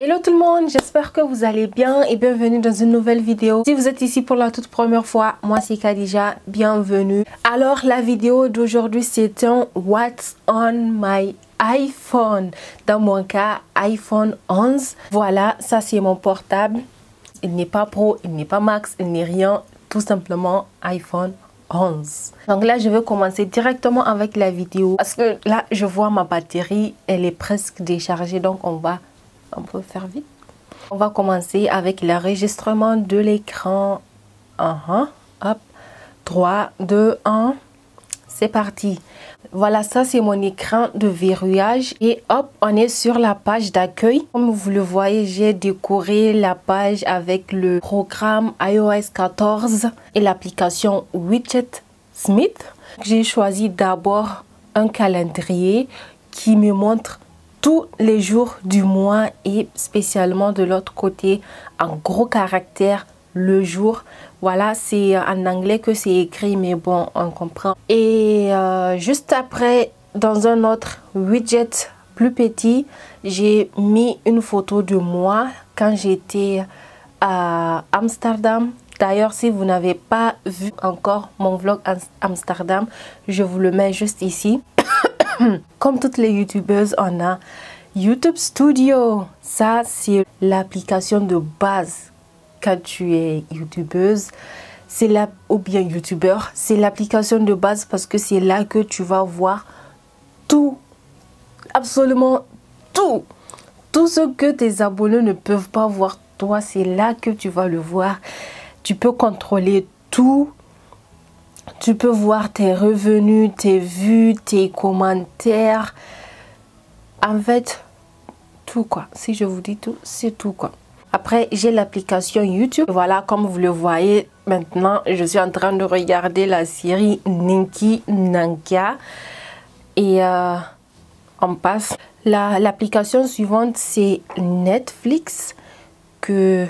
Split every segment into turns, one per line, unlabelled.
Hello tout le monde, j'espère que vous allez bien et bienvenue dans une nouvelle vidéo. Si vous êtes ici pour la toute première fois, moi c'est Khadija, bienvenue. Alors la vidéo d'aujourd'hui c'est un What's on my iPhone. Dans mon cas, iPhone 11. Voilà, ça c'est mon portable. Il n'est pas Pro, il n'est pas Max, il n'est rien, tout simplement iPhone 11. Donc là je vais commencer directement avec la vidéo parce que là je vois ma batterie, elle est presque déchargée, donc on peut faire vite. On va commencer avec l'enregistrement de l'écran. Hop, 3, 2, 1, c'est parti. Voilà, ça c'est mon écran de verrouillage et hop, on est sur la page d'accueil. Comme vous le voyez, j'ai décoré la page avec le programme iOS 14 et l'application Widgetsmith. J'ai choisi d'abord un calendrier qui me montre tous les jours du mois et spécialement de l'autre côté en gros caractères le jour. Voilà, c'est en anglais que c'est écrit, mais bon, on comprend. Et juste après, dans un autre widget plus petit, j'ai mis une photo de moi quand j'étais à Amsterdam. D'ailleurs, si vous n'avez pas vu encore mon vlog Amsterdam, je vous le mets juste ici. Comme toutes les youtubeuses, on a YouTube Studio. Ça, c'est l'application de base quand tu es youtubeuse. Ou bien youtubeur. C'est l'application de base parce que c'est là que tu vas voir tout. Absolument tout. Tout ce que tes abonnés ne peuvent pas voir, toi, c'est là que tu vas le voir. Tu peux contrôler tout. Tu peux voir tes revenus, tes vues, tes commentaires. En fait, tout quoi. Si je vous dis tout, c'est tout quoi. Après, j'ai l'application YouTube. Voilà, comme vous le voyez, maintenant, je suis en train de regarder la série Ninky Nanka. Et on passe. L'application suivante, c'est Netflix que...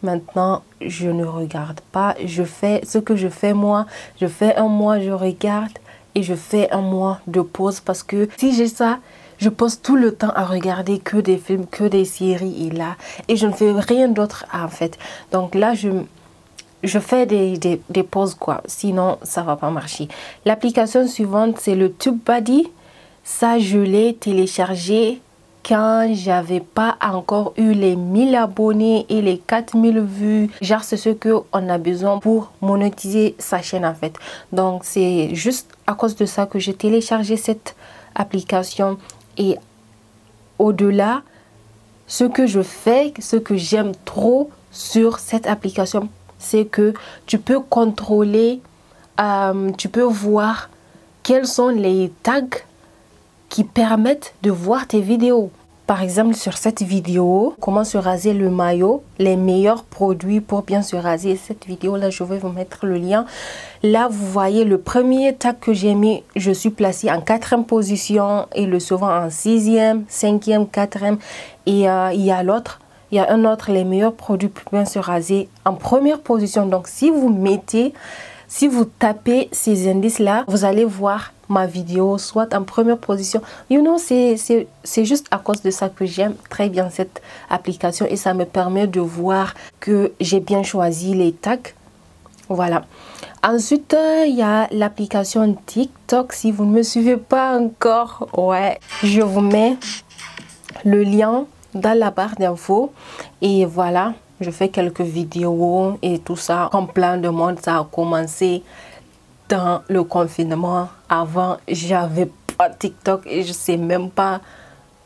Maintenant, je ne regarde pas. Je fais ce que je fais moi. Je fais un mois, je regarde et je fais un mois de pause parce que si j'ai ça, je passe tout le temps à regarder que des films, que des séries et là. Et je ne fais rien d'autre en fait. Donc là, je fais des pauses quoi. Sinon, ça ne va pas marcher. L'application suivante, c'est le TubeBuddy. Ça, je l'ai téléchargé quand j'avais pas encore eu les 1000 abonnés et les 4000 vues. Genre c'est ce qu'on a besoin pour monétiser sa chaîne en fait. Donc c'est juste à cause de ça que j'ai téléchargé cette application. Et au-delà, ce que je fais, ce que j'aime trop sur cette application, c'est que tu peux contrôler, tu peux voir quels sont les tags qui permettent de voir tes vidéos. Par exemple, sur cette vidéo, comment se raser le maillot, les meilleurs produits pour bien se raser. Cette vidéo là, je vais vous mettre le lien. Là, vous voyez le premier tag que j'ai mis, je suis placée en 4e position et le suivant en 6e, 5e, 4e. Et il y a l'autre. Il y a un autre, les meilleurs produits pour bien se raser en 1re position. Donc, si vous tapez ces indices-là, vous allez voir ma vidéo soit en 1re position. You know, c'est juste à cause de ça que j'aime très bien cette application et ça me permet de voir que j'ai bien choisi les tags. Voilà. Ensuite, il y a l'application TikTok. Si vous ne me suivez pas encore, ouais, je vous mets le lien dans la barre d'infos. Et voilà, je fais quelques vidéos et tout ça. Comme plein de monde, ça a commencé dans le confinement. Avant, j'avais pas TikTok et je sais même pas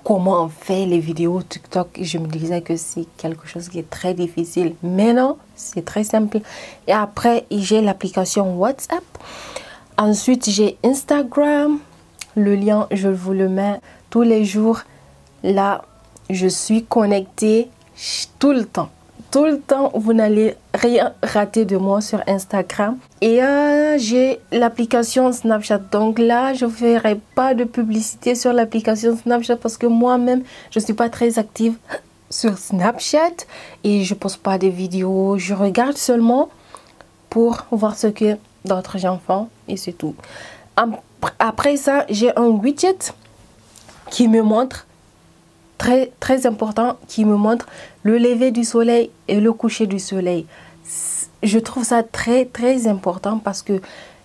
comment on fait les vidéos TikTok. Je me disais que c'est quelque chose qui est très difficile. Mais non, c'est très simple. Et après, j'ai l'application WhatsApp. Ensuite, j'ai Instagram. Le lien, je vous le mets tous les jours. Là, je suis connectée tout le temps. Tout le temps, vous n'allez rien rater de moi sur Instagram. Et j'ai l'application Snapchat. Donc là, je ne ferai pas de publicité sur l'application Snapchat parce que moi-même, je ne suis pas très active sur Snapchat. Et je ne poste pas des vidéos. Je regarde seulement pour voir ce que d'autres gens font. Et c'est tout. Après ça, j'ai un widget qui me montre très important qui me montre le lever du soleil et le coucher du soleil. Je trouve ça très important parce que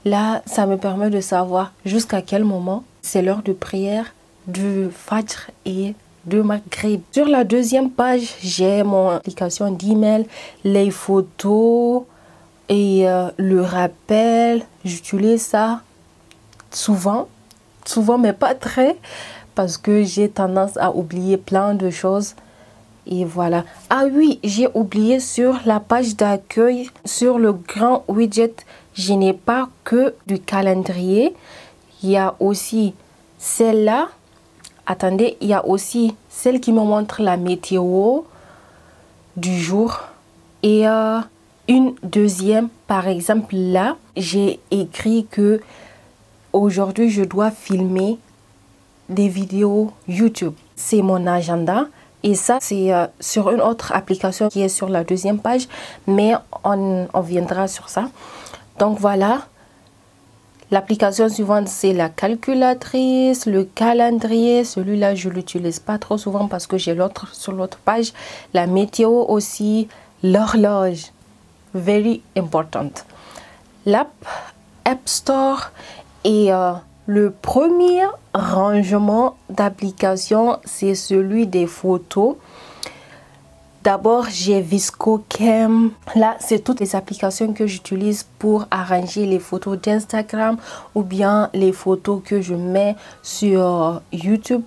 là, ça me permet de savoir jusqu'à quel moment c'est l'heure de prière, du Fajr et de Maghrib. Sur la deuxième page, j'ai mon application d'email, les photos et le rappel. J'utilise ça souvent mais pas très parce que j'ai tendance à oublier plein de choses. Et voilà. Ah oui, j'ai oublié sur la page d'accueil, sur le grand widget, je n'ai pas que du calendrier. Il y a aussi celle-là. Attendez, il y a aussi celle qui me montre la météo du jour. Et une deuxième, par exemple, là, j'ai écrit que aujourd'hui, je dois filmer des vidéos YouTube. C'est mon agenda. Et ça, c'est sur une autre application qui est sur la deuxième page. Mais on viendra sur ça. Donc voilà. L'application suivante, c'est la calculatrice, le calendrier. Celui-là, je ne l'utilise pas trop souvent parce que j'ai l'autre sur l'autre page. La météo aussi. L'horloge. Very important. L'app App Store. Et le premier rangement d'applications, c'est celui des photos. D'abord, j'ai ViscoCam. Là, c'est toutes les applications que j'utilise pour arranger les photos d'Instagram ou bien les photos que je mets sur YouTube.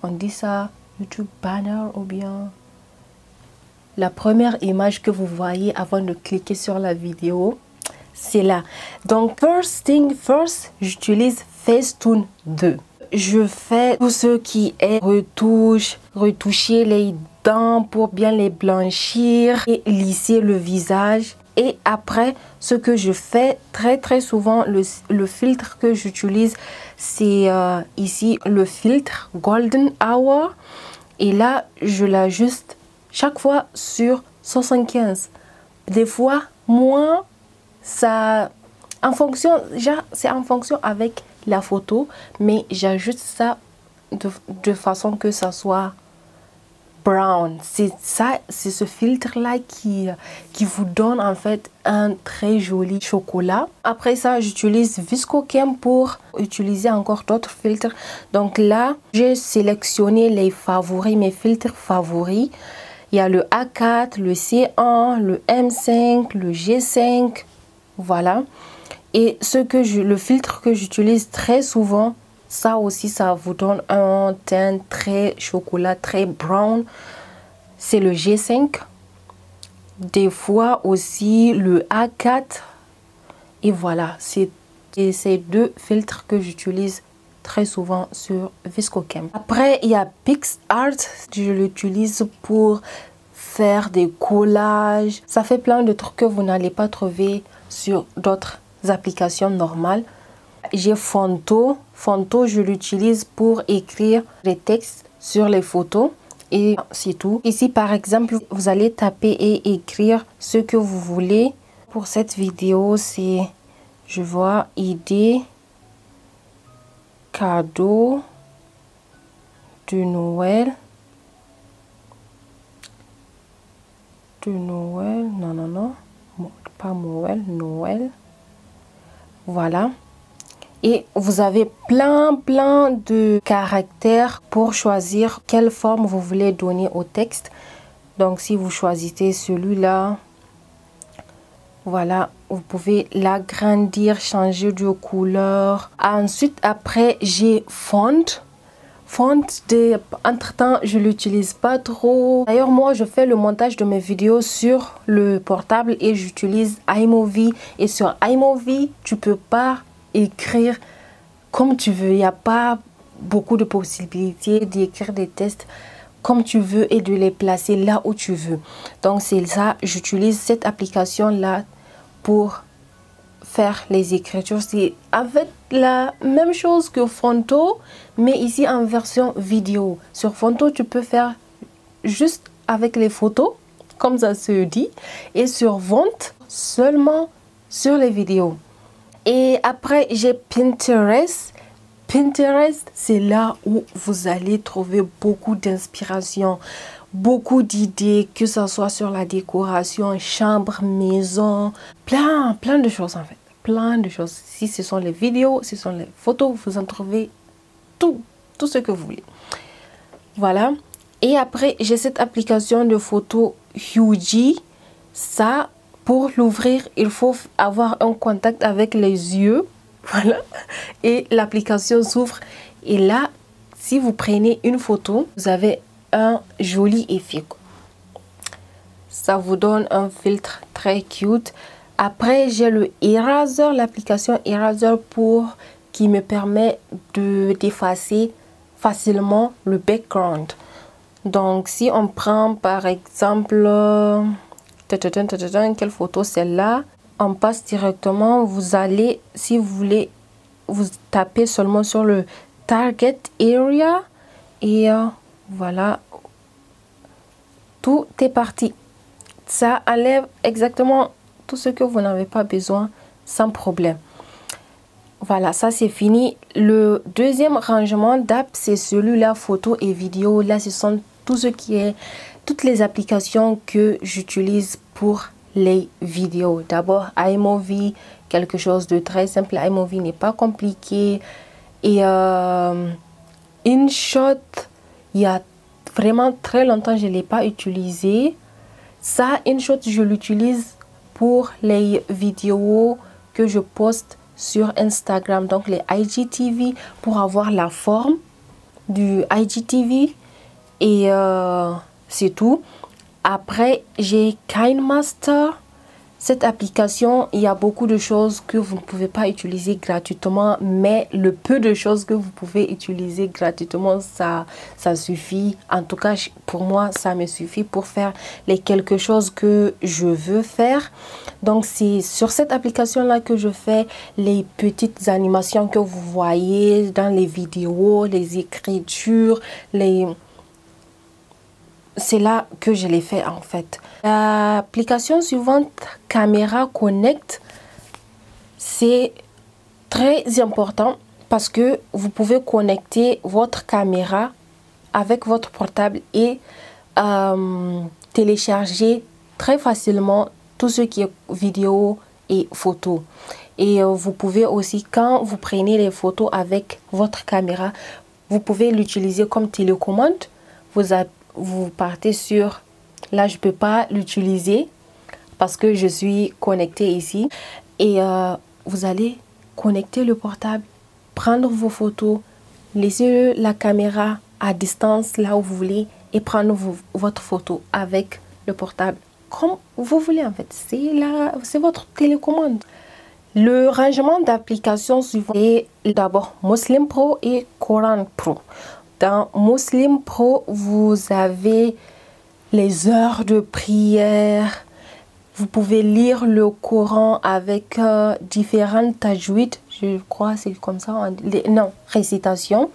On dit ça, YouTube Banner ou bien la première image que vous voyez avant de cliquer sur la vidéo. C'est là. Donc, first thing first, j'utilise Facetune 2. Je fais tout ce qui est retoucher les dents pour bien les blanchir et lisser le visage. Et après, ce que je fais très souvent, le filtre que j'utilise, c'est ici le filtre Golden Hour. Et là, je l'ajuste chaque fois sur 75. Des fois, moins. Ça, c'est en fonction avec la photo, mais j'ajuste ça de façon que ça soit brown. C'est ce filtre là qui vous donne en fait un très joli chocolat. Après ça, j'utilise ViscoCam pour utiliser encore d'autres filtres. Donc là, j'ai sélectionné les favoris, mes filtres favoris. Il y a le A4, le C1, le M5, le G5. Voilà. Et le filtre que j'utilise très souvent, ça aussi, ça vous donne un teint très chocolat, très brown. C'est le G5. Des fois aussi le A4. Et voilà, c'est ces deux filtres que j'utilise très souvent sur ViscoCam. Après, il y a PixArt. Je l'utilise pour faire des collages. Ça fait plein de trucs que vous n'allez pas trouver sur d'autres applications normales. J'ai Fonto. Fonto, je l'utilise pour écrire les textes sur les photos. Et c'est tout. Ici, par exemple, vous allez taper et écrire ce que vous voulez. Pour cette vidéo, c'est, je vois, idée, cadeau de Noël. Non. Pas Noël. Voilà. Et vous avez plein de caractères pour choisir quelle forme vous voulez donner au texte. Donc si vous choisissez celui-là, voilà, vous pouvez l'agrandir, changer de couleur. Ensuite, après, j'ai font. Entre-temps, je l'utilise pas trop. D'ailleurs, moi, je fais le montage de mes vidéos sur le portable et j'utilise iMovie. Et sur iMovie, tu peux pas écrire comme tu veux. Il n'y a pas beaucoup de possibilités d'écrire des textes comme tu veux et de les placer là où tu veux. Donc, c'est ça. J'utilise cette application-là pour faire les écritures. C'est avec la même chose que Fonto, mais ici en version vidéo. Sur Fonto, tu peux faire juste avec les photos, comme ça se dit, et sur Vente, seulement sur les vidéos. Et après, j'ai Pinterest. Pinterest, c'est là où vous allez trouver beaucoup d'inspiration, beaucoup d'idées, que ce soit sur la décoration, chambre, maison, plein de choses en fait. Plein de choses. Si ce sont les vidéos, si ce sont les photos, vous en trouvez tout ce que vous voulez. Voilà. Et après, j'ai cette application de photo Hugie. Ça, pour l'ouvrir, il faut avoir un contact avec les yeux. Voilà. Et l'application s'ouvre. Et là, si vous prenez une photo, vous avez un joli effet. Ça vous donne un filtre très cute. Après, j'ai le Eraser, l'application Eraser qui me permet d'effacer facilement le background. Donc, si on prend par exemple, quelle photo celle-là, on passe directement, vous allez, si vous voulez, vous tapez seulement sur le Target Area et voilà, tout est parti. Ça enlève exactement tout ce que vous n'avez pas besoin sans problème. Voilà, ça c'est fini. Le deuxième rangement d'app, c'est celui-là, photo et vidéo. Là, ce sont toutes les applications que j'utilise pour les vidéos. D'abord, iMovie, quelque chose de très simple. iMovie n'est pas compliqué. Et InShot, il y a vraiment très longtemps, je ne l'ai pas utilisé. Ça, InShot, je l'utilise pour les vidéos que je poste sur Instagram, donc les IGTV, pour avoir la forme du IGTV et c'est tout. Après, j'ai KineMaster. Cette application, il y a beaucoup de choses que vous ne pouvez pas utiliser gratuitement, mais le peu de choses que vous pouvez utiliser gratuitement, ça suffit. En tout cas, pour moi, ça me suffit pour faire les quelque chose que je veux faire. Donc, c'est sur cette application-là que je fais les petites animations que vous voyez dans les vidéos, les écritures, c'est là que je l'ai fait en fait. L'application suivante, Caméra Connect, c'est très important parce que vous pouvez connecter votre caméra avec votre portable et télécharger très facilement tout ce qui est vidéo et photo. Et vous pouvez aussi, quand vous prenez les photos avec votre caméra, vous pouvez l'utiliser comme télécommande. Vous partez sur, là je peux pas l'utiliser parce que je suis connectée ici, et vous allez connecter le portable, prendre vos photos, laisser la caméra à distance là où vous voulez et prendre votre photo avec le portable comme vous voulez en fait. C'est votre télécommande. Le rangement d'applications suivant est d'abord Muslim Pro et Quran Pro. Dans Muslim Pro, vous avez les heures de prière. Vous pouvez lire le Coran avec différentes tajwid. Je crois c'est comme ça. Non, récitation.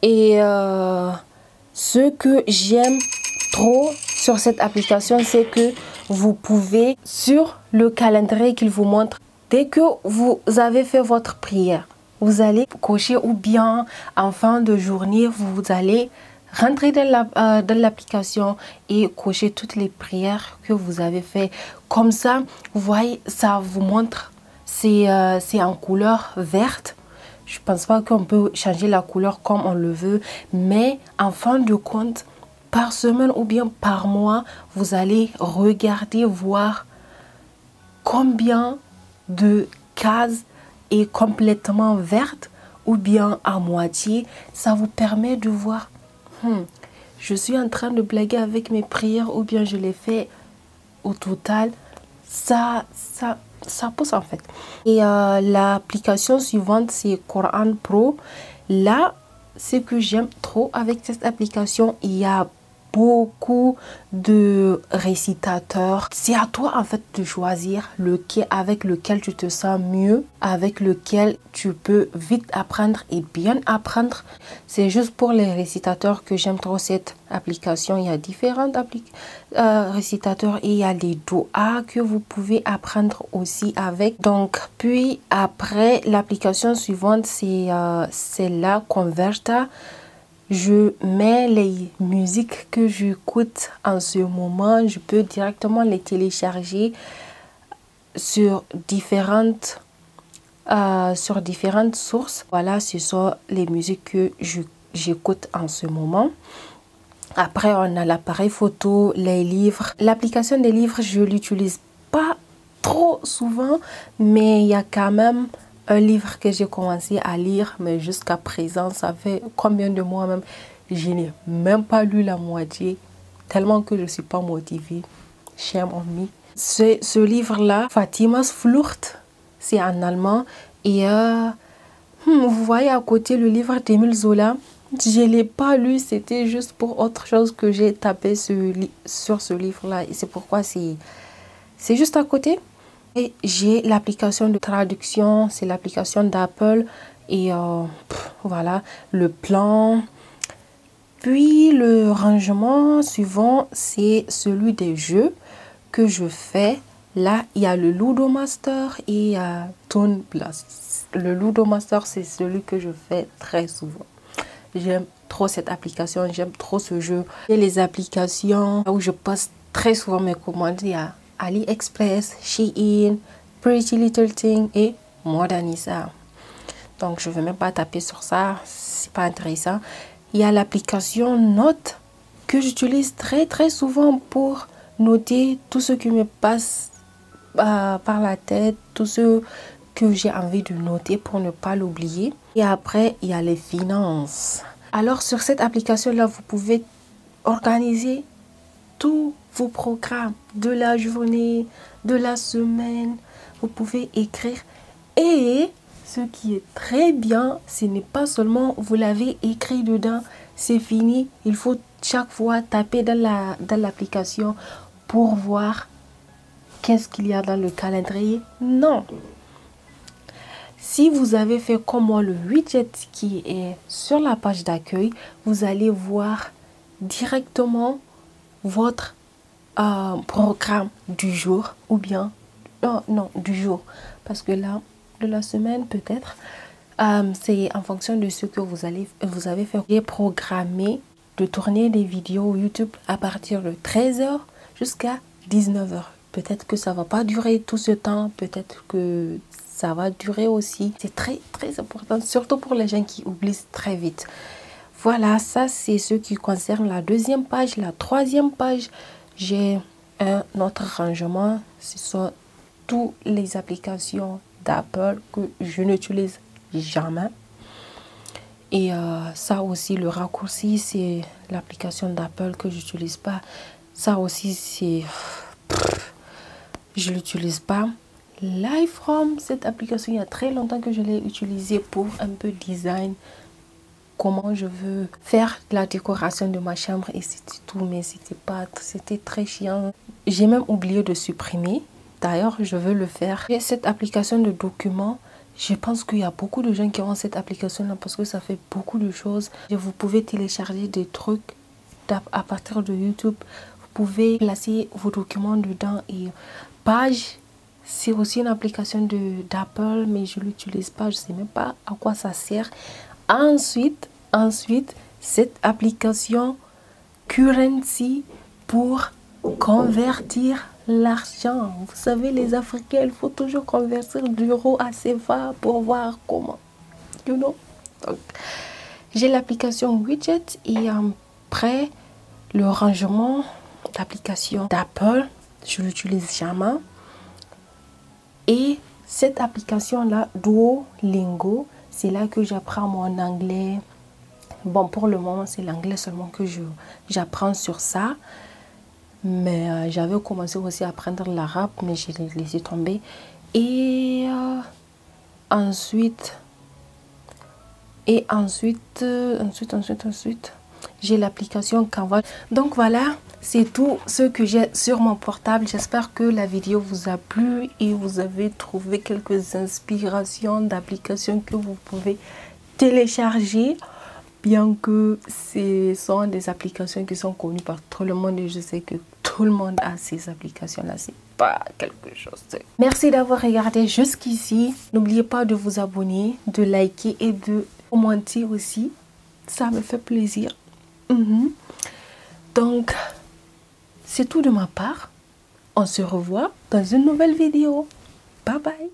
Et ce que j'aime trop sur cette application, c'est que vous pouvez, sur le calendrier qu'il vous montre, dès que vous avez fait votre prière, vous allez cocher, ou bien en fin de journée, vous allez rentrer dans l'application et cocher toutes les prières que vous avez fait. Comme ça, vous voyez, ça vous montre, c'est en couleur verte. Je ne pense pas qu'on peut changer la couleur comme on le veut, mais en fin de compte, par semaine ou bien par mois, vous allez regarder, voir combien de cases est complètement verte ou bien à moitié. Ça vous permet de voir, je suis en train de blaguer avec mes prières ou bien je les fais au total. Ça pousse en fait. Et l'application suivante, c'est Quran Pro. Là, ce que j'aime trop avec cette application, il y a beaucoup de récitateurs. C'est à toi en fait de choisir lequel, avec lequel tu te sens mieux, avec lequel tu peux vite apprendre et bien apprendre. C'est juste pour les récitateurs que j'aime trop cette application. Il y a différents récitateurs et il y a les doigts que vous pouvez apprendre aussi avec. Donc puis après l'application suivante c'est la Converta. Je mets les musiques que j'écoute en ce moment. Je peux directement les télécharger sur différentes sources. Voilà, ce sont les musiques que j'écoute en ce moment. Après, on a l'appareil photo, les livres. L'application des livres, je ne l'utilise pas trop souvent, mais il y a quand même un livre que j'ai commencé à lire, mais jusqu'à présent, ça fait combien de mois même, je n'ai même pas lu la moitié, tellement que je ne suis pas motivée. Shame on me. Ce livre-là, Fatimas Flucht, c'est en allemand. Et vous voyez à côté le livre d'Émile Zola. Je ne l'ai pas lu, c'était juste pour autre chose que j'ai tapé sur ce livre-là. Et c'est pourquoi c'est juste à côté. Et j'ai l'application de traduction, c'est l'application d'Apple. Et voilà, le plan. Puis le rangement suivant, c'est celui des jeux que je fais. Là, il y a le Ludo Master et il y a Toon Blast. Le Ludo Master, c'est celui que je fais très souvent. J'aime trop cette application, j'aime trop ce jeu. Et les applications où je poste très souvent mes commandes, il y a AliExpress, Shein, Pretty Little Thing et Modernisa. Donc je ne vais même pas taper sur ça, c'est pas intéressant. Il y a l'application Note que j'utilise très souvent pour noter tout ce qui me passe par la tête, tout ce que j'ai envie de noter pour ne pas l'oublier. Et après, il y a les finances. Alors sur cette application-là, vous pouvez organiser tous vos programmes de la journée, de la semaine. Vous pouvez écrire. Et ce qui est très bien, ce n'est pas seulement vous l'avez écrit dedans, c'est fini. Il faut chaque fois taper dans l'application pour voir qu'est-ce qu'il y a dans le calendrier. Non. Si vous avez fait comme moi le widget qui est sur la page d'accueil, vous allez voir directement votre programme du jour ou bien non du jour, parce que là de la semaine peut-être c'est en fonction de ce que vous avez fait. J'ai programmé de tourner des vidéos YouTube à partir de 13 h jusqu'à 19 h. Peut-être que ça va pas durer tout ce temps, peut-être que ça va durer aussi. C'est très important, surtout pour les gens qui oublient très vite. Voilà, ça c'est ce qui concerne la deuxième page. La troisième page, j'ai un autre rangement. Ce sont toutes les applications d'Apple que je n'utilise jamais. Et ça aussi, le raccourci, c'est l'application d'Apple que je n'utilise pas. Ça aussi, c'est... je l'utilise pas. Lightroom, cette application, il y a très longtemps que je l'ai utilisée pour un peu design. Comment je veux faire la décoration de ma chambre et c'était tout, mais c'était très chiant. J'ai même oublié de supprimer. D'ailleurs, je veux le faire. J'ai cette application de documents. Je pense qu'il y a beaucoup de gens qui ont cette application-là parce que ça fait beaucoup de choses. Et vous pouvez télécharger des trucs à partir de YouTube. Vous pouvez placer vos documents dedans. Et Page, c'est aussi une application d'Apple, mais je ne l'utilise pas. Je ne sais même pas à quoi ça sert. Ensuite, cette application Currency pour convertir l'argent. Vous savez, les Africains, il faut toujours convertir d'euros à CFA pour voir comment. You know? Donc, j'ai l'application Widget et après, le rangement d'application d'Apple, je l'utilise jamais. Et cette application-là, Duolingo, c'est là que j'apprends mon anglais. Bon, pour le moment, c'est l'anglais seulement que j'apprends sur ça. Mais j'avais commencé aussi à apprendre l'arabe, mais je l'ai laissé tomber. Et ensuite, j'ai l'application Canva. Donc voilà, c'est tout ce que j'ai sur mon portable. J'espère que la vidéo vous a plu et vous avez trouvé quelques inspirations d'applications que vous pouvez télécharger. Bien que ce sont des applications qui sont connues par tout le monde et je sais que tout le monde a ces applications-là. C'est pas quelque chose. Merci d'avoir regardé jusqu'ici. N'oubliez pas de vous abonner, de liker et de commenter aussi. Ça me fait plaisir. Donc, c'est tout de ma part. On se revoit dans une nouvelle vidéo. Bye bye.